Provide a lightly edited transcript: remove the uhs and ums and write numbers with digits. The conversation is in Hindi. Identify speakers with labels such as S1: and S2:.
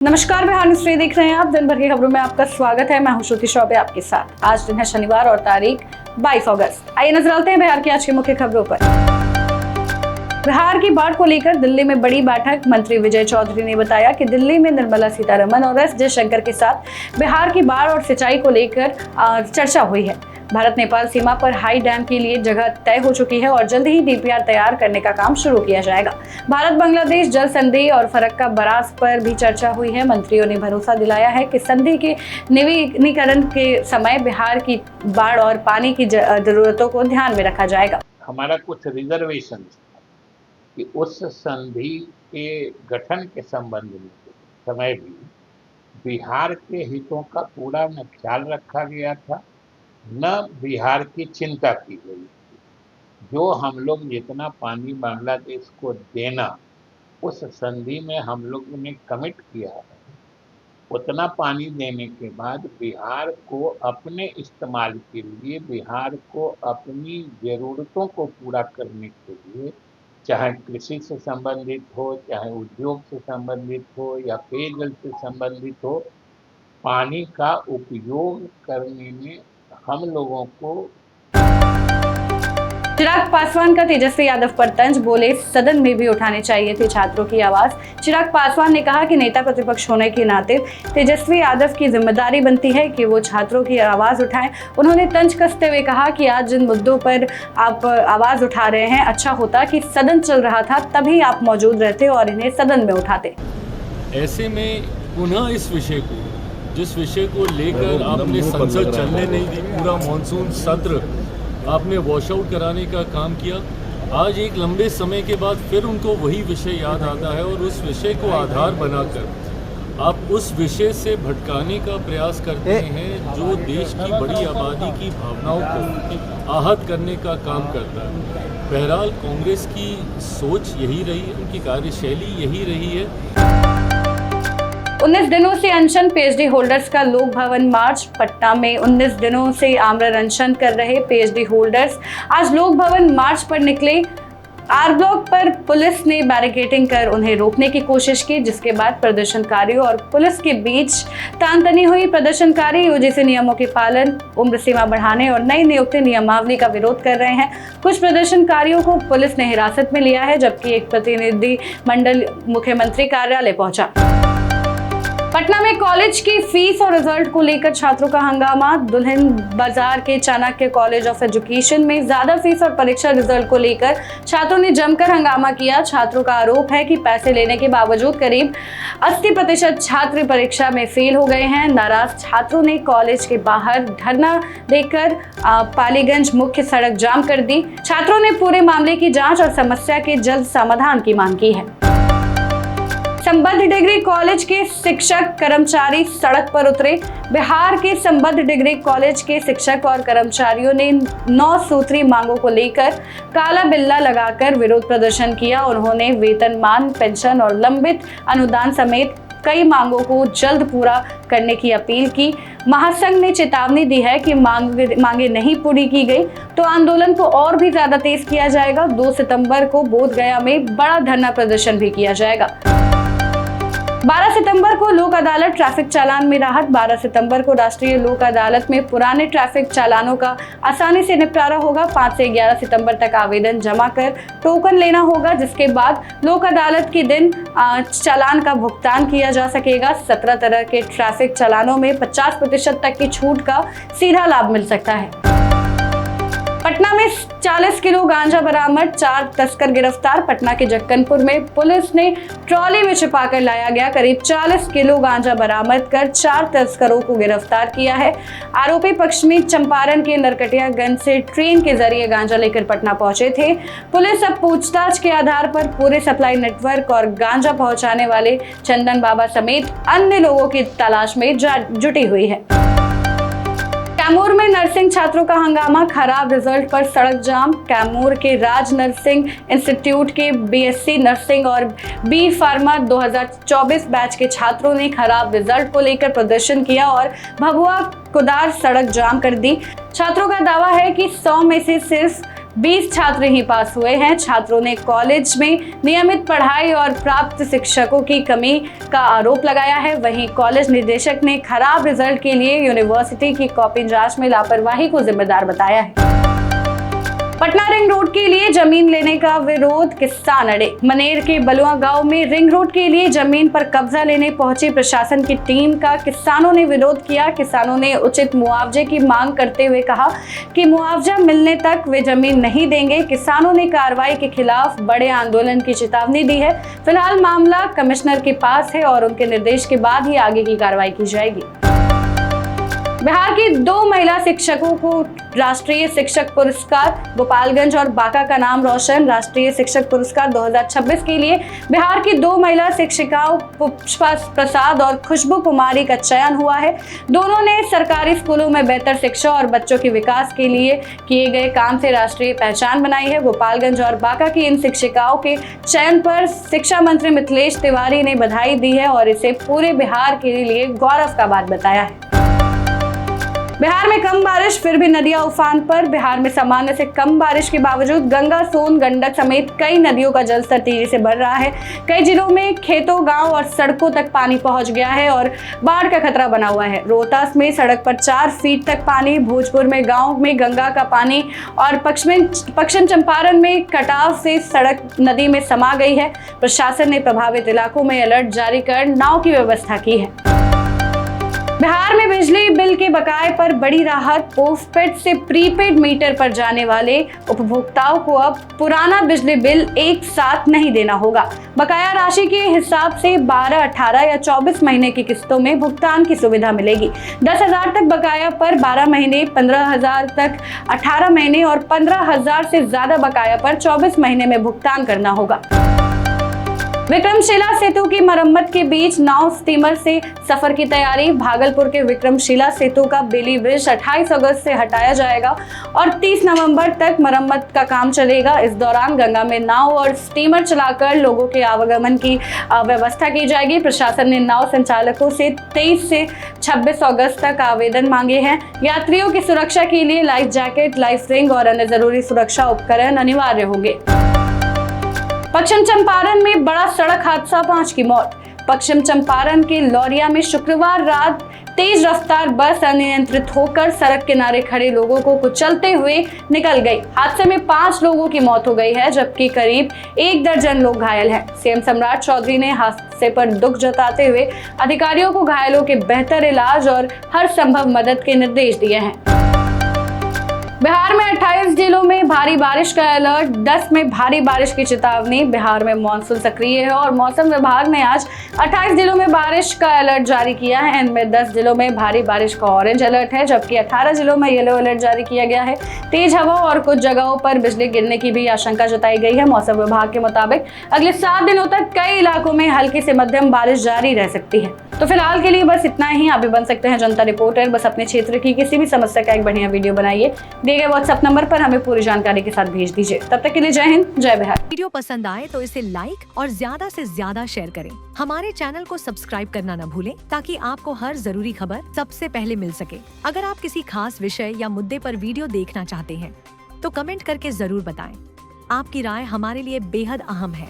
S1: नमस्कार, बिहार न्यूज़ देख रहे हैं आप। दिन भर की खबरों में आपका स्वागत है। मैं हूं श्रुति चौबे आपके साथ। आज दिन है शनिवार और तारीख 22 अगस्त। आइए नजर डालते हैं बिहार की आज की मुख्य खबरों पर। बिहार की बाढ़ को लेकर दिल्ली में बड़ी बैठक। मंत्री विजय चौधरी ने बताया कि दिल्ली में निर्मला सीतारमण और एस जयशंकर के साथ बिहार की बाढ़ और सिंचाई को लेकर चर्चा हुई है। भारत नेपाल सीमा पर हाई डैम के लिए जगह तय हो चुकी है और जल्द ही डीपीआर तैयार करने का काम शुरू किया जाएगा। भारत बांग्लादेश जल संधि और फरक्का बराज पर भी चर्चा हुई है। मंत्रियों ने भरोसा दिलाया है कि संधि के नवीनीकरण के समय बिहार की बाढ़ और पानी की जरूरतों को ध्यान में रखा जाएगा।
S2: हमारा कुछ रिजर्वेशन कि उस संधि के गठन के संबंध में समय भी बिहार के हितों का पूरा न ख्याल रखा गया था, न बिहार की चिंता की गई। जो हम लोग जितना पानी बांग्लादेश को देना उस संधि में हम लोगों ने कमिट किया है, उतना पानी देने के बाद बिहार को अपने इस्तेमाल के लिए, बिहार को अपनी ज़रूरतों को पूरा करने के लिए, चाहे कृषि से संबंधित हो, चाहे उद्योग से संबंधित हो या पेयजल से संबंधित हो, पानी का उपयोग करने में हम लोगों को।
S1: चिराग पासवान का तेजस्वी यादव पर तंज। बोले, सदन में भी उठाने चाहिए थे छात्रों की आवाज। चिराग पासवान ने कहा कि नेता प्रतिपक्ष होने के नाते तेजस्वी यादव की जिम्मेदारी बनती है कि वो छात्रों की आवाज उठाएं। उन्होंने तंज कसते हुए कहा कि आज जिन मुद्दों पर आप आवाज उठा रहे हैं, अच्छा होता कि सदन चल रहा था तभी आप मौजूद रहते और इन्हें सदन में उठाते।
S3: ऐसे में पुनः इस विषय को, जिस विषय को लेकर आपने संसद चलने नहीं दी, पूरा मानसून सत्र आपने वॉश आउट कराने का काम किया, आज एक लंबे समय के बाद फिर उनको वही विषय याद आता है और उस विषय को आधार बनाकर आप उस विषय से भटकाने का प्रयास करते हैं जो देश की बड़ी आबादी की भावनाओं को आहत करने का काम करता है। बहरहाल कांग्रेस की सोच यही रही है, उनकी कार्यशैली यही रही है।
S1: 19 दिनों से अनशन। पीएचडी होल्डर्स का लोक भवन मार्च। पटना में 19 दिनों से आमरण अनशन कर रहे पीएचडी होल्डर्स आज लोक भवन मार्च पर निकले। आर ब्लॉक पर पुलिस ने बैरिकेडिंग कर उन्हें रोकने की कोशिश की, जिसके बाद प्रदर्शनकारियों और पुलिस के बीच तानतनी हुई। प्रदर्शनकारी यूजीसी नियमों के पालन, उम्र सीमा बढ़ाने और नई नियुक्ति नियमावली का विरोध कर रहे हैं। कुछ प्रदर्शनकारियों को पुलिस ने हिरासत में लिया है, जबकि एक प्रतिनिधि मंडल मुख्यमंत्री कार्यालय पहुंचा। पटना में कॉलेज की फीस और रिजल्ट को लेकर छात्रों का हंगामा। दुल्हिन बाजार के चाणक्य कॉलेज ऑफ एजुकेशन में ज्यादा फीस और परीक्षा रिजल्ट को लेकर छात्रों ने जमकर हंगामा किया। छात्रों का आरोप है कि पैसे लेने के बावजूद करीब 80% छात्र परीक्षा में फेल हो गए हैं। नाराज छात्रों ने कॉलेज के बाहर धरना देकर पालीगंज मुख्य सड़क जाम कर दी। छात्रों ने पूरे मामले की जांच और समस्या के जल्द समाधान की मांग की है। संबद्ध डिग्री कॉलेज के शिक्षक कर्मचारी सड़क पर उतरे। बिहार के संबद्ध डिग्री कॉलेज के शिक्षक और कर्मचारियों ने 9 सूत्री मांगों को लेकर काला बिल्ला लगाकर विरोध प्रदर्शन किया। उन्होंने वेतनमान, पेंशन और लंबित अनुदान समेत कई मांगों को जल्द पूरा करने की अपील की। महासंघ ने चेतावनी दी है कि मांगे नहीं पूरी की गई तो आंदोलन को और भी ज्यादा तेज किया जाएगा। 2 सितंबर को बोधगया में बड़ा धरना प्रदर्शन भी किया जाएगा। 12 सितंबर को लोक अदालत ट्रैफिक चालान में राहत। 12 सितंबर को राष्ट्रीय लोक अदालत में पुराने ट्रैफिक चालानों का आसानी से निपटारा होगा। 5 से 11 सितंबर तक आवेदन जमा कर टोकन लेना होगा, जिसके बाद लोक अदालत के दिन चालान का भुगतान किया जा सकेगा। 17 तरह के ट्रैफिक चालानों में 50% तक की छूट का सीधा लाभ मिल सकता है। पटना में 40 किलो गांजा बरामद, 4 तस्कर गिरफ्तार। पटना के जक्कनपुर में पुलिस ने ट्रॉली में छिपाकर लाया गया करीब 40 किलो गांजा बरामद कर 4 तस्करों को गिरफ्तार किया है। आरोपी पश्चिमी चंपारण के नरकटियागंज से ट्रेन के जरिए गांजा लेकर पटना पहुंचे थे। पुलिस अब पूछताछ के आधार पर पूरे सप्लाई नेटवर्क और गांजा पहुंचाने वाले चंदन बाबा समेत अन्य लोगों की तलाश में जुटी हुई है। कैमूर में नर्सिंग छात्रों का हंगामा, खराब रिजल्ट पर सड़क जाम। कैमूर के राज नर्सिंग इंस्टीट्यूट के बीएससी नर्सिंग और बी फार्मा 2024 बैच के छात्रों ने खराब रिजल्ट को लेकर प्रदर्शन किया और भभुआ कुदार सड़क जाम कर दी। छात्रों का दावा है कि 100 में से सिर्फ 20 छात्र ही पास हुए हैं। छात्रों ने कॉलेज में नियमित पढ़ाई और प्राप्त शिक्षकों की कमी का आरोप लगाया है। वहीं कॉलेज निदेशक ने खराब रिजल्ट के लिए यूनिवर्सिटी की कॉपी जांच में लापरवाही को जिम्मेदार बताया है। पटना रिंग रोड के लिए जमीन लेने का विरोध, किसान अड़े। मनेर के बलुआ गांव में रिंग रोड के लिए जमीन पर कब्जा लेने पहुंची प्रशासन की टीम का किसानों ने विरोध किया। किसानों ने उचित मुआवजे की मांग करते हुए कहा कि मुआवजा मिलने तक वे जमीन नहीं देंगे। किसानों ने कार्रवाई के खिलाफ बड़े आंदोलन की चेतावनी दी है। फिलहाल मामला कमिश्नर के पास है और उनके निर्देश के बाद ही आगे की कार्रवाई की जाएगी। बिहार की 2 महिला शिक्षकों को राष्ट्रीय शिक्षक पुरस्कार, गोपालगंज और बांका का नाम रोशन। राष्ट्रीय शिक्षक पुरस्कार 2026 के लिए बिहार की 2 महिला शिक्षिकाओं पुष्पा प्रसाद और खुशबू कुमारी का चयन हुआ है। दोनों ने सरकारी स्कूलों में बेहतर शिक्षा और बच्चों के विकास के लिए किए गए काम से राष्ट्रीय पहचान बनाई है। गोपालगंज और बांका की इन शिक्षिकाओं के चयन पर शिक्षा मंत्री मिथिलेश तिवारी ने बधाई दी है और इसे पूरे बिहार के लिए गौरव का बात बताया है। बिहार में कम बारिश, फिर भी नदियां उफान पर। बिहार में सामान्य से कम बारिश के बावजूद गंगा, सोन, गंडक समेत कई नदियों का जलस्तर तेजी से बढ़ रहा है। कई जिलों में खेतों, गांव और सड़कों तक पानी पहुंच गया है और बाढ़ का खतरा बना हुआ है। रोहतास में सड़क पर 4 फीट तक पानी, भोजपुर में गांव में गंगा का पानी और पश्चिम चंपारण में कटाव से सड़क नदी में समा गई है। प्रशासन ने प्रभावित इलाकों में अलर्ट जारी कर नाव की व्यवस्था की है। बिहार में बिजली बिल के बकाये पर बड़ी राहत। पोस्टपेड से प्रीपेड मीटर पर जाने वाले उपभोक्ताओं को अब पुराना बिजली बिल एक साथ नहीं देना होगा। बकाया राशि के हिसाब से 12, 18 या 24 महीने की किस्तों में भुगतान की सुविधा मिलेगी। 10,000 तक बकाया पर 12 महीने, 15,000 तक 18 महीने और 15,000 से ज्यादा बकाया पर 24 महीने में भुगतान करना होगा। विक्रमशिला सेतु की मरम्मत के बीच नाव स्टीमर से सफर की तैयारी। भागलपुर के विक्रमशिला सेतु का बेली ब्रिज 28 अगस्त से हटाया जाएगा और 30 नवंबर तक मरम्मत का काम चलेगा। इस दौरान गंगा में नाव और स्टीमर चलाकर लोगों के आवागमन की व्यवस्था की जाएगी। प्रशासन ने नाव संचालकों से 23 से 26 अगस्त तक आवेदन मांगे हैं। यात्रियों की सुरक्षा के लिए लाइफ जैकेट, लाइफ रिंग और अन्य जरूरी सुरक्षा उपकरण अनिवार्य होंगे। पश्चिम चंपारण में बड़ा सड़क हादसा, 5 की मौत। पश्चिम चंपारण के लौरिया में शुक्रवार रात तेज रफ्तार बस अनियंत्रित होकर सड़क किनारे खड़े लोगों को कुचलते हुए निकल गई। हादसे में 5 लोगों की मौत हो गई है जबकि करीब 1 दर्जन लोग घायल हैं। सीएम सम्राट चौधरी ने हादसे पर दुख जताते हुए अधिकारियों को घायलों के बेहतर इलाज और हर संभव मदद के निर्देश दिए हैं। बिहार में 28 जिलों में भारी बारिश का अलर्ट, 10 में भारी बारिश की चेतावनी। बिहार में मानसून सक्रिय है और मौसम विभाग ने आज 28 जिलों में बारिश का अलर्ट जारी किया है। इनमें 10 जिलों में भारी बारिश का ऑरेंज अलर्ट है जबकि 18 जिलों में येलो अलर्ट जारी किया गया है। तेज हवा और कुछ जगहों पर बिजली गिरने की भी आशंका जताई गई है। मौसम विभाग के मुताबिक अगले 7 दिनों तक कई इलाकों में हल्की से मध्यम बारिश जारी रह सकती है। तो फिलहाल के लिए बस इतना ही। आप भी बन सकते हैं जनता रिपोर्टर। बस अपने क्षेत्र की किसी भी समस्या का एक बढ़िया वीडियो बनाइए, दिए गए व्हाट्सएप नंबर पर हमें पूरी जानकारी के साथ भेज दीजिए। तब तक के लिए जय हिंद, जय बिहार।
S4: वीडियो पसंद आए तो इसे लाइक और ज्यादा से ज्यादा शेयर करें। हमारे चैनल को सब्सक्राइब करना न भूलें ताकि आपको हर जरूरी खबर सबसे पहले मिल सके। अगर आप किसी खास विषय या मुद्दे पर वीडियो देखना चाहते हैं तो कमेंट करके जरूर बताएं। आपकी राय हमारे लिए बेहद अहम है।